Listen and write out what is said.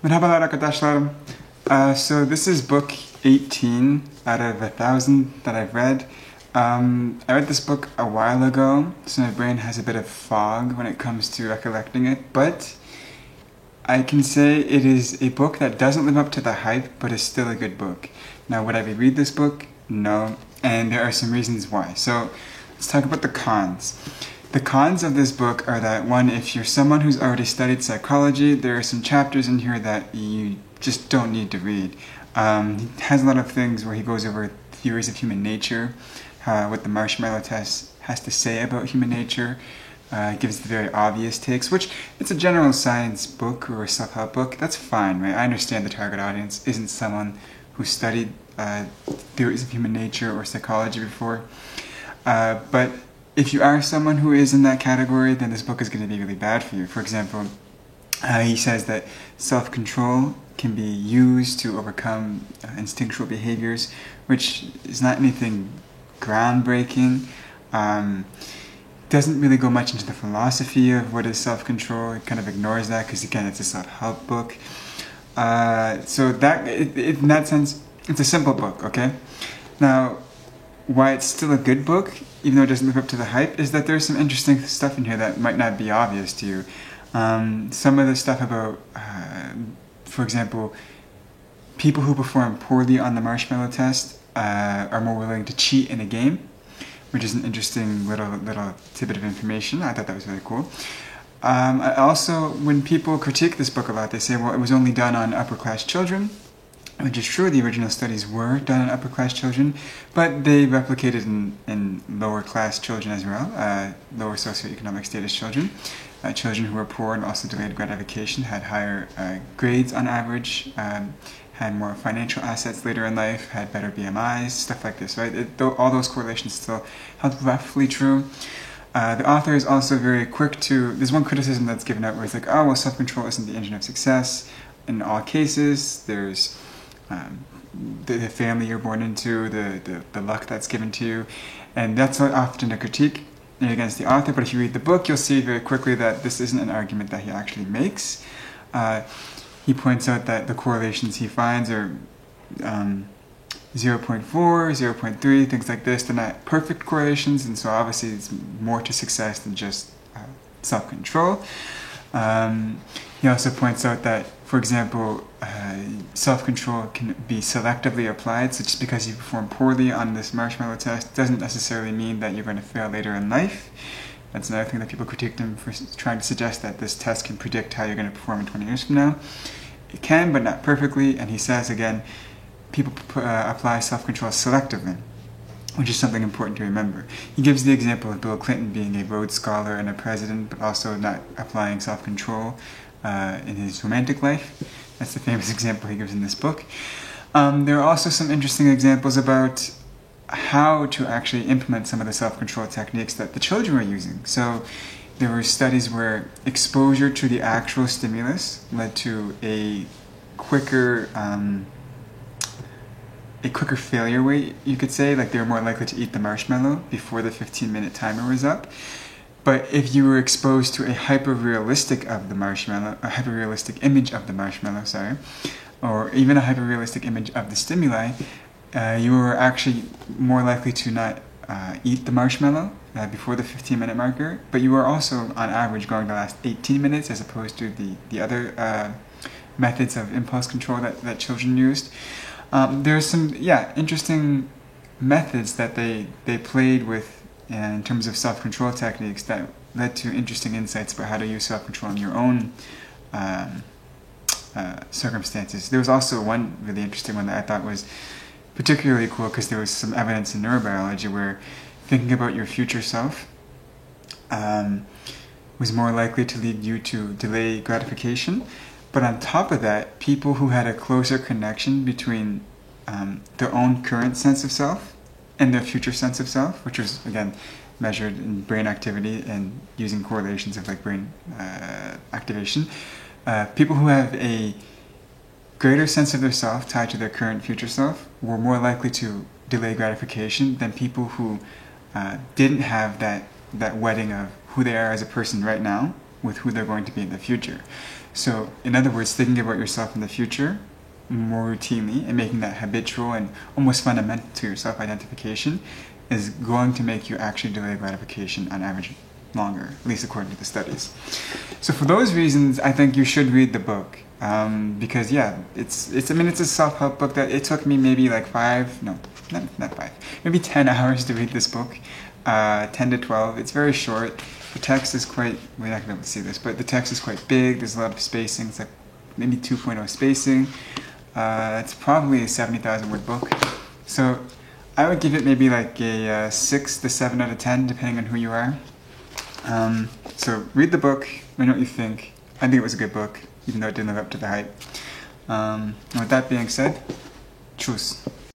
Merhabalar arkadaşlar. So this is book 18 out of 1,000 that I've read. I read this book a while ago, so my brain has a bit of fog when it comes to recollecting it, but I can say it is a book that doesn't live up to the hype, but is still a good book. Now, would I reread this book? No, and there are some reasons why. So let's talk about the cons. The cons of this book are that, one, if you're someone who's already studied psychology, there are some chapters in here that you just don't need to read. He has a lot of things where he goes over theories of human nature, what the marshmallow test has to say about human nature, gives the very obvious takes, which it's a general science book or a self-help book. That's fine, right? I understand the target audience isn't someone who studied theories of human nature or psychology before, but if you are someone who is in that category, then this book is going to be really bad for you. For example, he says that self-control can be used to overcome instinctual behaviors, which is not anything groundbreaking. Doesn't really go much into the philosophy of what is self-control. It kind of ignores that because, again, it's a self-help book. So that, in that sense, it's a simple book, okay? Now, why it's still a good book, even though it doesn't live up to the hype, is that there's some interesting stuff in here that might not be obvious to you. Some of the stuff about, for example, people who perform poorly on the marshmallow test are more willing to cheat in a game, which is an interesting little tidbit of information. I thought that was really cool. Also, when people critique this book a lot, they say, well, it was only done on upper-class children, which is true. The original studies were done on upper-class children, but they replicated in lower-class children as well, lower socioeconomic status children. Children who were poor and also delayed gratification had higher grades on average, had more financial assets later in life, had better BMIs, stuff like this, right? All those correlations still held roughly true. The author is also very quick to, there's one criticism that's given out where it's like, oh, well, self-control isn't the engine of success. In all cases, there's the family you're born into, the luck that's given to you, and that's often a critique against the author. But if you read the book, you'll see very quickly that this isn't an argument that he actually makes. He points out that the correlations he finds are 0.4, 0.3, things like this. They're not perfect correlations, and so obviously it's more to success than just self-control. He also points out that, for example, self-control can be selectively applied, so just because you perform poorly on this marshmallow test doesn't necessarily mean that you're going to fail later in life. That's another thing that people critiqued him for, trying to suggest that this test can predict how you're going to perform in 20 years from now. It can, but not perfectly, and he says, again, people apply self-control selectively, which is something important to remember. He gives the example of Bill Clinton being a Rhodes Scholar and a president, but also not applying self-control in his romantic life. That's the famous example he gives in this book. There are also some interesting examples about how to actually implement some of the self-control techniques that the children were using. So there were studies where exposure to the actual stimulus led to a quicker failure rate, you could say. Like, they were more likely to eat the marshmallow before the 15-minute timer was up. But if you were exposed to a hyper-realistic image of the marshmallow, or even a hyper-realistic image of the stimuli, you were actually more likely to not eat the marshmallow before the 15-minute marker, but you were also, on average, going to last 18 minutes as opposed to the other methods of impulse control that children used. There are some, interesting methods that they played with in terms of self-control techniques that led to interesting insights about how to use self-control in your own circumstances. There was also one really interesting one that I thought was particularly cool because there was some evidence in neurobiology where thinking about your future self was more likely to lead you to delay gratification. But on top of that, people who had a closer connection between their own current sense of self and their future sense of self, which was, again, measured in brain activity and using correlations of like brain activation, people who have a greater sense of their self tied to their current future self were more likely to delay gratification than people who didn't have that wedding of who they are as a person right now with who they're going to be in the future. So, in other words, thinking about yourself in the future more routinely and making that habitual and almost fundamental to your self-identification is going to make you actually delay gratification on average longer, at least according to the studies. So for those reasons, I think you should read the book. Because yeah, it's a self-help book that it took me maybe like not 5, maybe 10 hours to read this book, 10 to 12. It's very short. The text is quite, we're not going to be able to see this, but the text is quite big. There's a lot of spacing. It's like maybe 2.0 spacing. It's probably a 70,000 word book. So I would give it maybe like a 6 to 7 out of 10, depending on who you are. So read the book, let me know what you think. I think it was a good book, even though it didn't live up to the hype. And with that being said, tschüss.